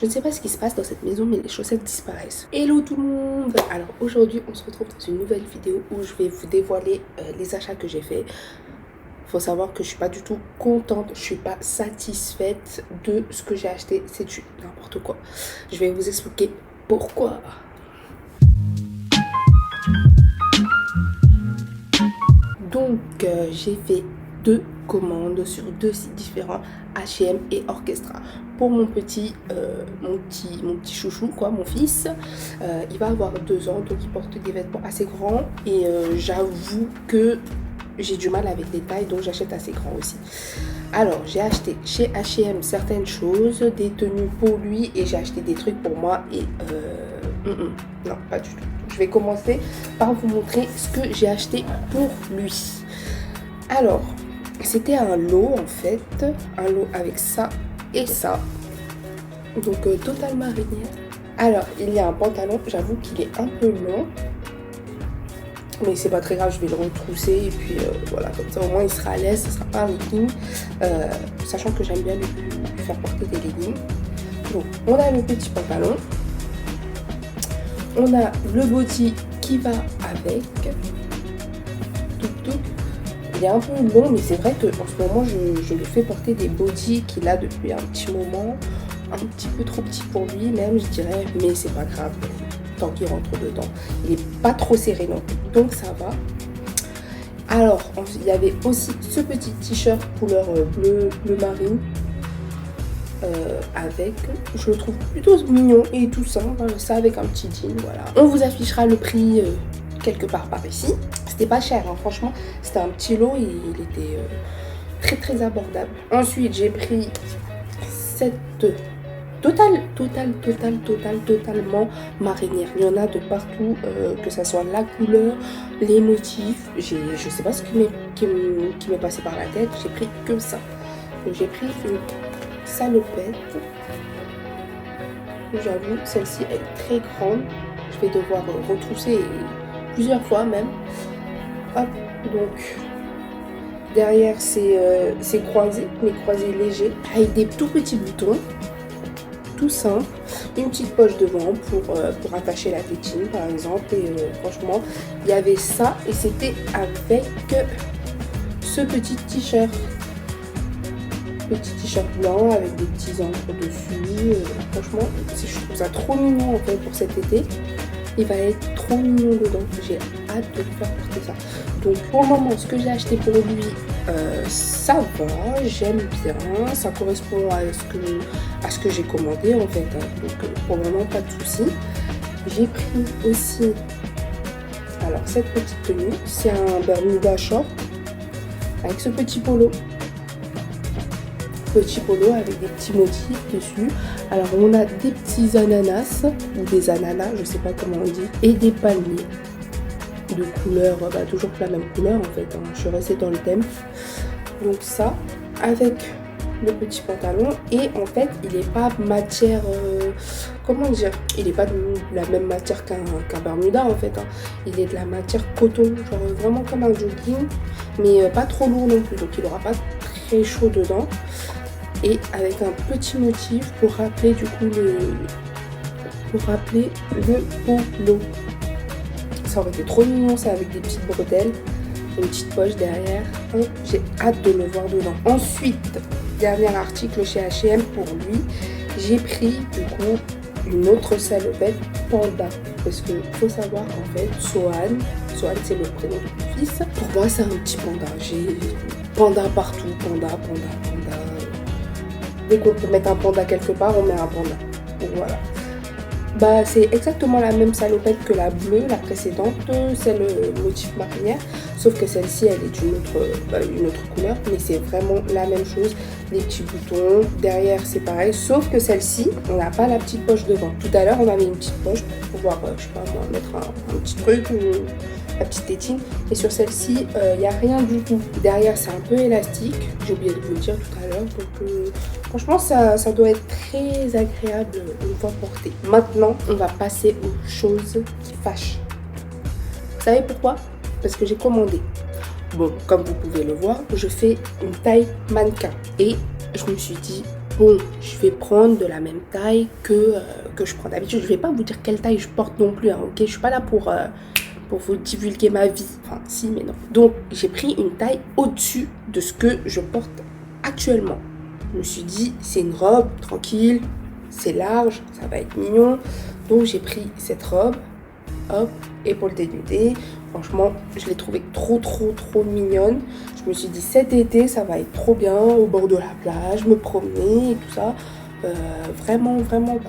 Je ne sais pas ce qui se passe dans cette maison, mais les chaussettes disparaissent. Hello tout le monde! Alors aujourd'hui, on se retrouve dans une nouvelle vidéo où je vais vous dévoiler les achats que j'ai fait. Faut savoir que je suis pas du tout contente, je suis pas satisfaite de ce que j'ai acheté. C'est du n'importe quoi. Je vais vous expliquer pourquoi. Donc j'ai fait deux commandes sur deux sites différents, H&M et Orchestra. Pour mon petit chouchou, quoi, mon fils, il va avoir 2 ans, donc il porte des vêtements assez grands et j'avoue que j'ai du mal avec les tailles, donc j'achète assez grand aussi. Alors j'ai acheté chez H&M certaines choses, des tenues pour lui, et j'ai acheté des trucs pour moi et non, pas du tout. Je vais commencer par vous montrer ce que j'ai acheté pour lui. Alors, c'était un lot en fait, un lot avec ça et ça. Donc total marinière. Alors, il y a un pantalon, j'avoue qu'il est un peu long. Mais c'est pas très grave, je vais le retrousser et puis voilà, comme ça au moins il sera à l'aise, ce sera pas un legging. Sachant que j'aime bien lui faire porter des leggings. Donc, on a le petit pantalon. On a le body qui va avec. Il est un peu long, mais c'est vrai qu'en ce moment, je lui fais porter des bodys qu'il a depuis un petit moment. Un petit peu trop petit pour lui, même, je dirais. Mais c'est pas grave, tant qu'il rentre dedans. Il est pas trop serré non plus, donc ça va. Alors, il y avait aussi ce petit t-shirt couleur bleu marine. Avec, je le trouve plutôt mignon et tout simple, ça avec un petit jean, voilà. On vous affichera le prix quelque part par ici. C'était pas cher, hein, franchement, c'était un petit lot et il était très abordable. Ensuite, j'ai pris cette totalement marinière. Il y en a de partout, que ça soit la couleur, les motifs. Je sais pas ce qui m'est passé par la tête, j'ai pris que ça. Donc j'ai pris une salopette. J'avoue, celle-ci est très grande. Je vais devoir retrousser plusieurs fois même. Hop, donc derrière c'est croisé, mais croisé léger, avec des tout petits boutons, tout simple. Une petite poche devant pour attacher la tétine par exemple. Et franchement, il y avait ça et c'était avec ce petit t-shirt. Petit t-shirt blanc avec des petits encres dessus. Franchement, je trouve ça trop mignon en fait pour cet été. Il va être trop mignon dedans. J'ai hâte de lui faire porter ça. Donc pour le moment, ce que j'ai acheté pour lui, ça va, j'aime bien. Ça correspond à ce que j'ai commandé en fait. Donc pour le moment, pas de soucis. J'ai pris aussi, alors cette petite tenue, c'est un Bermuda short avec ce petit polo. Petit polo avec des petits motifs dessus. Alors on a des petits ananas ou des ananas, je sais pas comment on dit, et des palmiers de couleur, toujours la même couleur en fait, hein. Je suis restée dans le thème. Donc ça avec le petit pantalon, et en fait il n'est pas matière, comment dire, il n'est pas de la même matière qu'un Bermuda en fait, hein. Il est de la matière coton, genre vraiment comme un jogging, mais pas trop lourd non plus, donc il n'aura pas très chaud dedans. Et avec un petit motif pour rappeler du coup le polo. Ça aurait été trop mignon, ça, avec des petites bretelles, une petite poche derrière. J'ai hâte de le voir dedans. Ensuite, dernier article chez H&M pour lui, j'ai pris du coup une autre salopette panda, parce que faut savoir qu'en fait Sohan c'est le prénom de mon fils. Pour moi c'est un petit panda. J'ai panda partout, panda. Dès qu'on peut mettre un panda quelque part, on met un panda. Donc voilà. Bah, c'est exactement la même salopette que la bleue, la précédente, c'est le motif marinière, sauf que celle-ci elle est une autre couleur, mais c'est vraiment la même chose. Les petits boutons, derrière c'est pareil, sauf que celle-ci, on n'a pas la petite poche devant. Tout à l'heure on avait une petite poche pour pouvoir, je sais pas moi, mettre un petit truc ou la petite tétine, et sur celle-ci il n'y a rien du tout. Derrière c'est un peu élastique, j'ai oublié de vous le dire tout à l'heure, donc franchement ça doit être très agréable une fois porté. Maintenant on va passer aux choses qui fâchent. Vous savez pourquoi? Parce que j'ai commandé. Bon, comme vous pouvez le voir, je fais une taille mannequin et je me suis dit Bon, je vais prendre de la même taille que je prends d'habitude. Je vais pas vous dire quelle taille je porte non plus, hein, ok? Je suis pas là pour vous divulguer ma vie. Enfin, si, mais non. Donc, j'ai pris une taille au-dessus de ce que je porte actuellement. Je me suis dit, c'est une robe, tranquille, c'est large, ça va être mignon. Donc, j'ai pris cette robe, hop, épaule dénudée. Franchement, je l'ai trouvée trop mignonne. Je me suis dit, cet été, ça va être trop bien, au bord de la plage, me promener et tout ça. Vraiment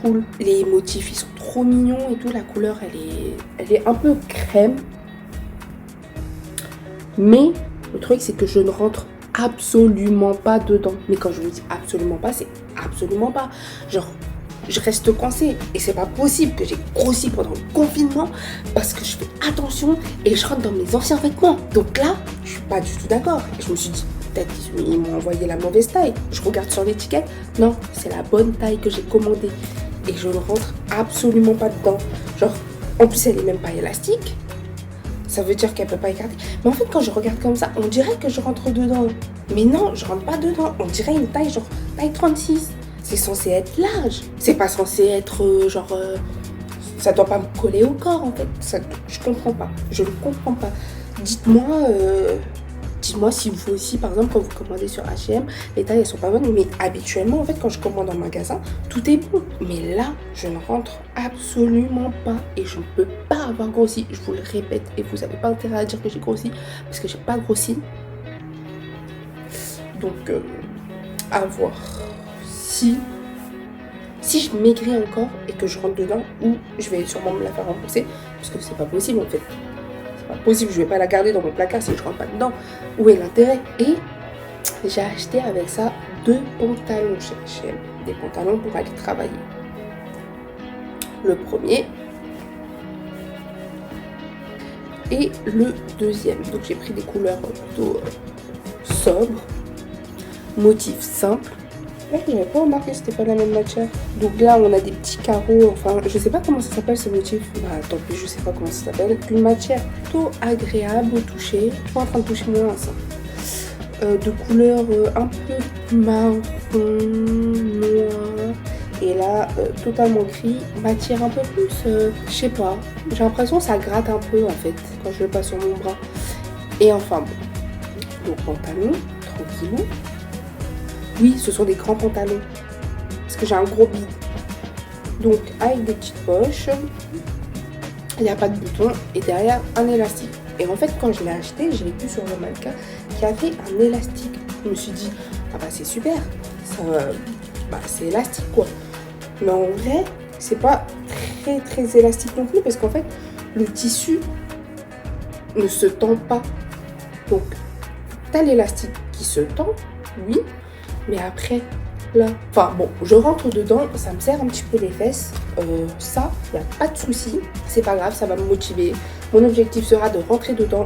cool. Les motifs, ils sont trop mignons et tout. La couleur, elle est un peu crème. Mais le truc, c'est que je ne rentre absolument pas dedans. Mais quand je vous dis absolument pas, c'est absolument pas. Genre, je reste coincée. Et c'est pas possible que j'ai grossi pendant le confinement parce que je fais attention et je rentre dans mes anciens vêtements. Donc là, je suis pas du tout d'accord. Et je me suis dit, peut-être qu'ils m'ont envoyé la mauvaise taille. Je regarde sur l'étiquette. Non, c'est la bonne taille que j'ai commandée. Et je ne rentre absolument pas dedans. Genre, en plus, elle est même pas élastique. Ça veut dire qu'elle peut pas écarter. Mais en fait, quand je regarde comme ça, on dirait que je rentre dedans. Mais non, je rentre pas dedans. On dirait une taille genre taille 36. C'est censé être large. C'est pas censé être ça doit pas me coller au corps en fait. Ça, je comprends pas. Je ne comprends pas. Dites-moi si vous aussi, par exemple, quand vous commandez sur H&M, les tailles elles sont pas bonnes. Mais habituellement, en fait, quand je commande en magasin, tout est bon. Mais là, je ne rentre absolument pas. Et je ne peux pas avoir grossi. Je vous le répète. Et vous n'avez pas intérêt à dire que j'ai grossi. Parce que j'ai pas grossi. Donc, à voir. Si je maigris encore et que je rentre dedans, ou je vais sûrement me la faire rembourser. Parce que c'est pas possible en fait. Pas possible, je vais pas la garder dans mon placard si je rentre pas dedans. Où est l'intérêt? Et j'ai acheté avec ça 2 pantalons chez H&M, des pantalons pour aller travailler. Le premier et le deuxième. Donc j'ai pris des couleurs plutôt sobres, motifs simples. Là, je n'avais pas remarqué que c'était pas la même matière. Donc là, on a des petits carreaux. Enfin, je sais pas comment ça s'appelle ce motif. Bah, tant pis, je sais pas comment ça s'appelle. Une matière plutôt agréable au toucher. Je suis en train de toucher mon linge. De couleur un peu marron, noir. Et là, totalement gris. Matière un peu plus, je sais pas. J'ai l'impression que ça gratte un peu en fait quand je le passe sur mon bras. Et enfin bon. Donc pantalon, tranquillou. Oui, ce sont des grands pantalons. Parce que j'ai un gros bide. Donc, avec des petites poches. Il n'y a pas de bouton. Et derrière, un élastique. Et en fait, quand je l'ai acheté, j'ai vu sur le mannequin qu'il y avait un élastique. Je me suis dit, ah bah c'est super. Ça, c'est élastique quoi. Mais en vrai, c'est pas très élastique non plus. Parce qu'en fait, le tissu ne se tend pas. Donc, t'as l'élastique qui se tend, oui. Mais après, là, enfin bon, je rentre dedans, ça me serre un petit peu les fesses. Ça, il n'y a pas de souci. C'est pas grave, ça va me motiver. Mon objectif sera de rentrer dedans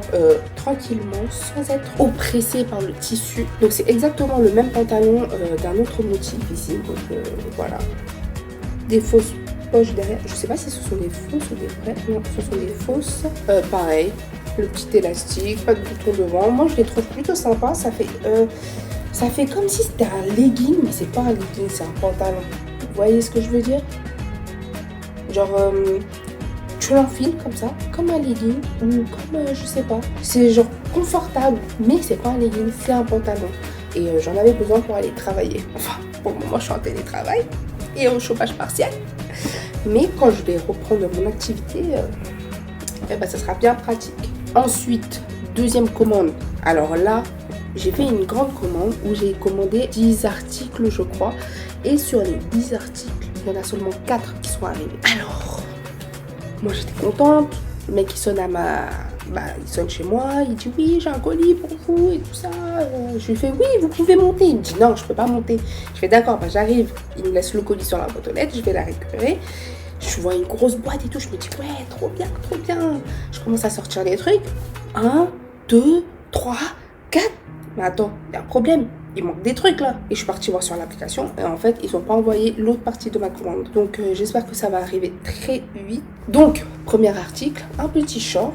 tranquillement, sans être oppressée par le tissu. Donc c'est exactement le même pantalon d'un autre motif ici. Donc voilà. Des fausses poches derrière. Je sais pas si ce sont des fausses ou des vraies. Non, ce sont des fausses. Pareil, le petit élastique, pas de bouton devant. Moi, je les trouve plutôt sympas. Ça fait comme si c'était un legging, mais c'est pas un legging, c'est un pantalon. Vous voyez ce que je veux dire? Genre, tu l'enfiles comme ça, comme un legging, ou comme, je sais pas. C'est genre confortable, mais c'est pas un legging, c'est un pantalon. Et j'en avais besoin pour aller travailler. Enfin, pour le moment, je suis en télétravail et au chômage partiel. Mais quand je vais reprendre mon activité, ça sera bien pratique. Ensuite, deuxième commande. Alors là, j'ai fait une grande commande où j'ai commandé 10 articles, je crois. Et sur les 10 articles, il y en a seulement 4 qui sont arrivés. Alors, moi j'étais contente. Le mec il sonne il sonne chez moi, il dit oui, j'ai un colis pour vous et tout ça. Je lui fais oui, vous pouvez monter. Il me dit non, je peux pas monter. Je fais d'accord, j'arrive. Il me laisse le colis sur la boîte aux lettres, je vais la récupérer. Je vois une grosse boîte et tout, je me dis ouais, trop bien. Je commence à sortir les trucs. 1, 2, 3, 4. Mais attends, il y a un problème. Il manque des trucs là. Et je suis partie voir sur l'application. Et en fait, ils n'ont pas envoyé l'autre partie de ma commande. Donc, j'espère que ça va arriver très vite. Donc, premier article, un petit short.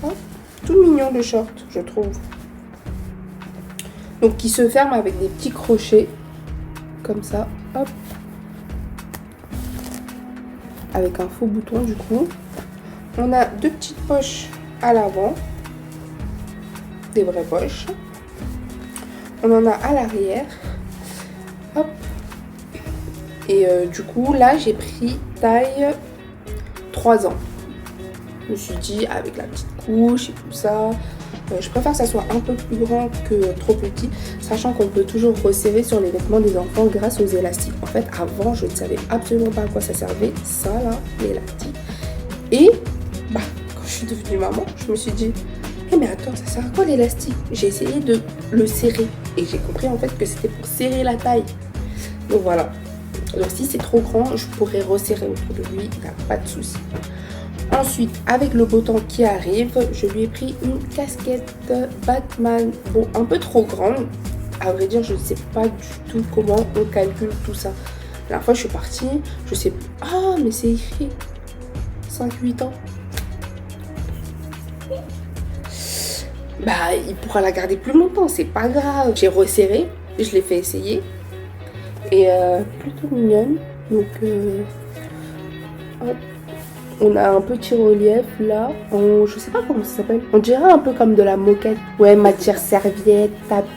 Hein, tout mignon le short, je trouve. Donc, qui se ferme avec des petits crochets. comme ça, hop, avec un faux bouton du coup. On a 2 petites poches à l'avant, des vraies poches. On en a à l'arrière, hop. Et du coup là j'ai pris taille 3 ans. Je me suis dit avec la petite couche et tout ça, je préfère que ça soit un peu plus grand que trop petit, sachant qu'on peut toujours resserrer sur les vêtements des enfants grâce aux élastiques. En fait, avant, je ne savais absolument pas à quoi ça servait, ça là, l'élastique. Et bah, quand je suis devenue maman, je me suis dit, eh mais attends, ça sert à quoi l'élastique? J'ai essayé de le serrer et j'ai compris en fait que c'était pour serrer la taille. Donc voilà. Donc si c'est trop grand, je pourrais resserrer autour de lui, il n'y a pas de souci. Ensuite, avec le beau temps qui arrive, je lui ai pris une casquette Batman, bon, un peu trop grande. À vrai dire, je ne sais pas du tout comment on calcule tout ça. La dernière fois, je suis partie, je sais plus. Ah, mais c'est écrit 5-8 ans. Bah, il pourra la garder plus longtemps, c'est pas grave. J'ai resserré, je l'ai fait essayer. Et plutôt mignonne. Donc, hop. On a un petit relief là, je sais pas comment ça s'appelle. On dirait un peu comme de la moquette. Ouais, matière serviette, tapis,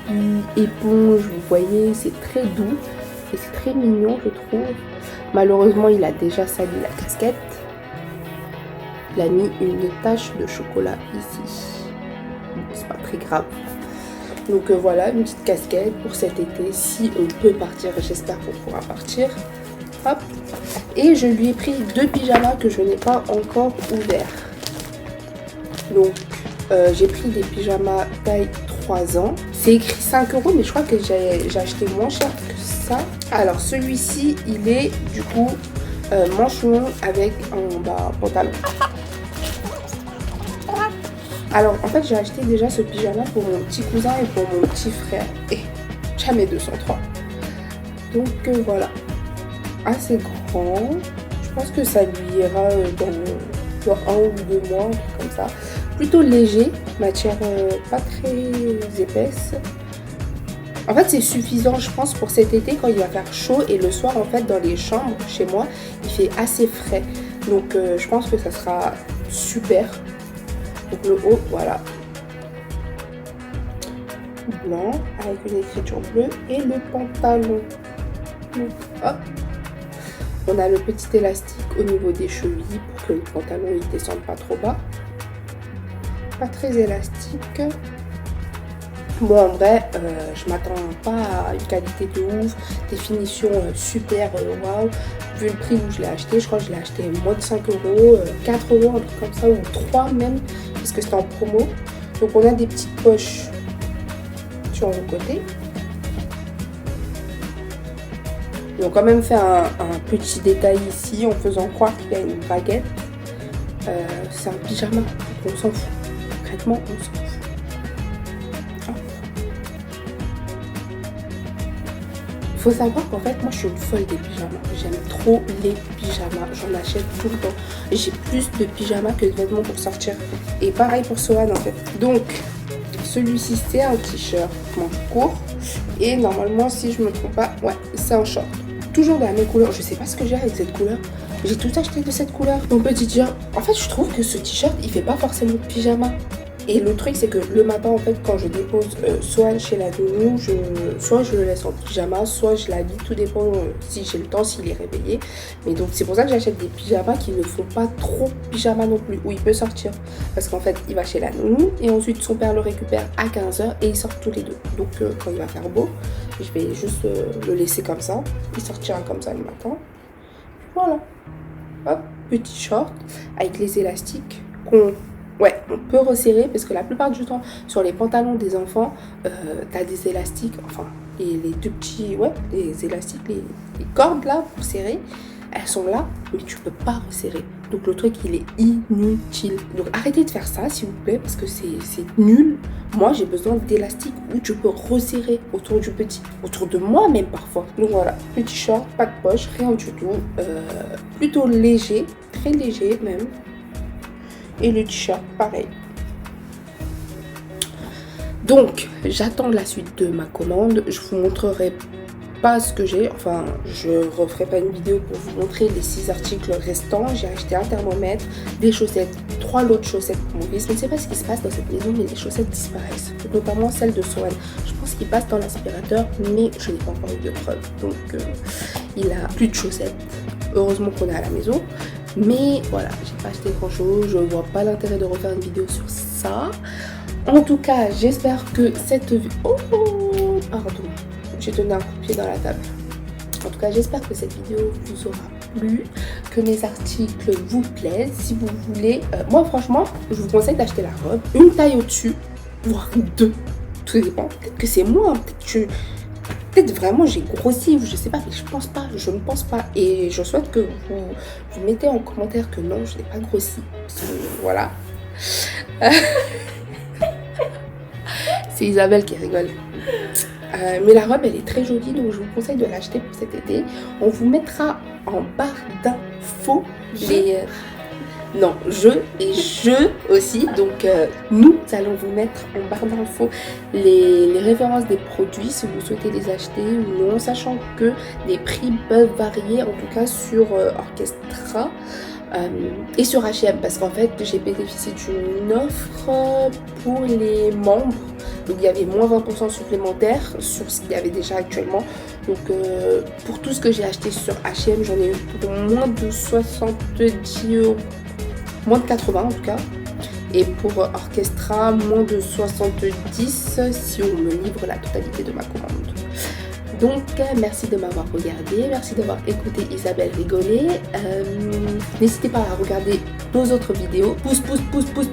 éponge, vous voyez, c'est très doux. Et c'est très mignon, je trouve. Malheureusement, il a déjà sali la casquette. Il a mis une tache de chocolat ici. Bon, c'est pas très grave. Donc voilà, une petite casquette pour cet été, si on peut partir. J'espère qu'on pourra partir. Hop. Et je lui ai pris 2 pyjamas que je n'ai pas encore ouverts. Donc j'ai pris des pyjamas taille 3 ans. C'est écrit 5 €, mais je crois que j'ai acheté moins cher que ça. Alors celui-ci, il est du coup manche longue avec un pantalon. Alors en fait j'ai acheté déjà ce pyjama pour mon petit cousin et pour mon petit frère. Et jamais 203. Donc voilà. Assez grand. Je pense que ça lui ira dans 1 ou 2 mois, un truc comme ça. Plutôt léger, matière pas très épaisse. En fait, c'est suffisant, je pense, pour cet été quand il va faire chaud. Et le soir, en fait, dans les chambres, chez moi, il fait assez frais. Donc, je pense que ça sera super. Donc, le haut, voilà. Blanc, avec une écriture bleue. Et le pantalon. Donc, hop. On a le petit élastique au niveau des chevilles pour que le pantalon ne descende pas trop bas. Pas très élastique. Bon, en vrai, je m'attends pas à une qualité de ouf, des finitions super waouh. Vu le prix où je l'ai acheté, je crois que je l'ai acheté moins de 5 €, 4 €, un truc comme ça, ou 3 même, parce que c'était en promo. Donc on a des petites poches sur le côté. Ils ont quand même fait un petit détail ici en faisant croire qu'il y a une baguette. C'est un pyjama, on s'en fout. Concrètement, on s'en fout. Il faut savoir qu'en fait, moi je suis une folle des pyjamas. J'aime trop les pyjamas. J'en achète tout le temps. J'ai plus de pyjamas que de vêtements pour sortir. Et pareil pour Sohan en fait. Donc, celui-ci c'est un t-shirt manche court. Et normalement, si je me trompe pas, ouais, c'est un short. Toujours de la même couleur. Je sais pas ce que j'ai avec cette couleur. J'ai tout acheté de cette couleur. Mon petit t-shirt. En fait, je trouve que ce t-shirt, il fait pas forcément pyjama. Et le truc, c'est que le matin, en fait, quand je dépose Sohan chez la nounou, soit je le laisse en pyjama, soit je l'habille. Tout dépend si j'ai le temps, s'il est réveillé. Mais donc, c'est pour ça que j'achète des pyjamas qui ne font pas trop pyjama non plus, où il peut sortir. Parce qu'en fait, il va chez la nounou et ensuite, son père le récupère à 15 h et ils sortent tous les deux. Donc, quand il va faire beau, je vais juste le laisser comme ça. Il sortira comme ça le matin. Voilà. Hop, petit short avec les élastiques qu'on... Ouais, on peut resserrer parce que la plupart du temps, sur les pantalons des enfants, t'as des élastiques, enfin, et les deux petits, ouais, les élastiques, les cordes là pour serrer, elles sont là, mais tu peux pas resserrer. Donc le truc, il est inutile. Donc arrêtez de faire ça, s'il vous plaît, parce que c'est nul. Moi, j'ai besoin d'élastiques où tu peux resserrer autour du petit, autour de moi même parfois. Donc voilà, petit short, pas de poche, rien du tout. Plutôt léger, très léger même. Et le t-shirt, pareil. Donc, j'attends la suite de ma commande. Je vous montrerai pas ce que j'ai, enfin je referai pas une vidéo pour vous montrer les 6 articles restants. J'ai acheté un thermomètre, des chaussettes, 3 lots de chaussettes pour mon fils. Je ne sais pas ce qui se passe dans cette maison, mais les chaussettes disparaissent, notamment celles de Swan. Je pense qu'ils passent dans l'aspirateur, mais je n'ai pas encore eu de preuve. Donc il a plus de chaussettes, heureusement qu'on est à la maison. Mais voilà, j'ai pas acheté grand chose, je vois pas l'intérêt de refaire une vidéo sur ça. En tout cas, j'espère que cette vidéo... Oh, pardon, j'ai donné un coup de pied dans la table. En tout cas, j'espère que cette vidéo vous aura plu, que mes articles vous plaisent. Si vous voulez, moi franchement, je vous conseille d'acheter la robe, une taille au-dessus, voire 2, tout dépend. Peut-être que c'est moi, peut-être vraiment j'ai grossi, je sais pas, mais je ne pense pas. Et je souhaite que vous mettez en commentaire que non, je n'ai pas grossi. Voilà. C'est Isabelle qui rigole. Mais la robe elle est très jolie, donc je vous conseille de l'acheter pour cet été. On vous mettra en barre d'infos les... Non, je aussi. Donc nous allons vous mettre en barre d'infos les références des produits si vous souhaitez les acheter ou non, sachant que les prix peuvent varier, en tout cas sur Orchestra et sur H&M, parce qu'en fait j'ai bénéficié d'une offre pour les membres. Donc il y avait moins 20% supplémentaire sur ce qu'il y avait déjà actuellement. Donc pour tout ce que j'ai acheté sur H&M, j'en ai eu pour moins de 70 €. Moins de 80 en tout cas. Et pour Orchestra, moins de 70 si on me livre la totalité de ma commande. Donc merci de m'avoir regardé, merci d'avoir écouté Isabelle rigoler. N'hésitez pas à regarder nos autres vidéos.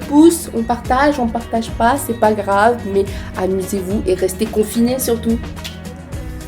Pouce, on partage pas, c'est pas grave, mais amusez-vous et restez confinés surtout.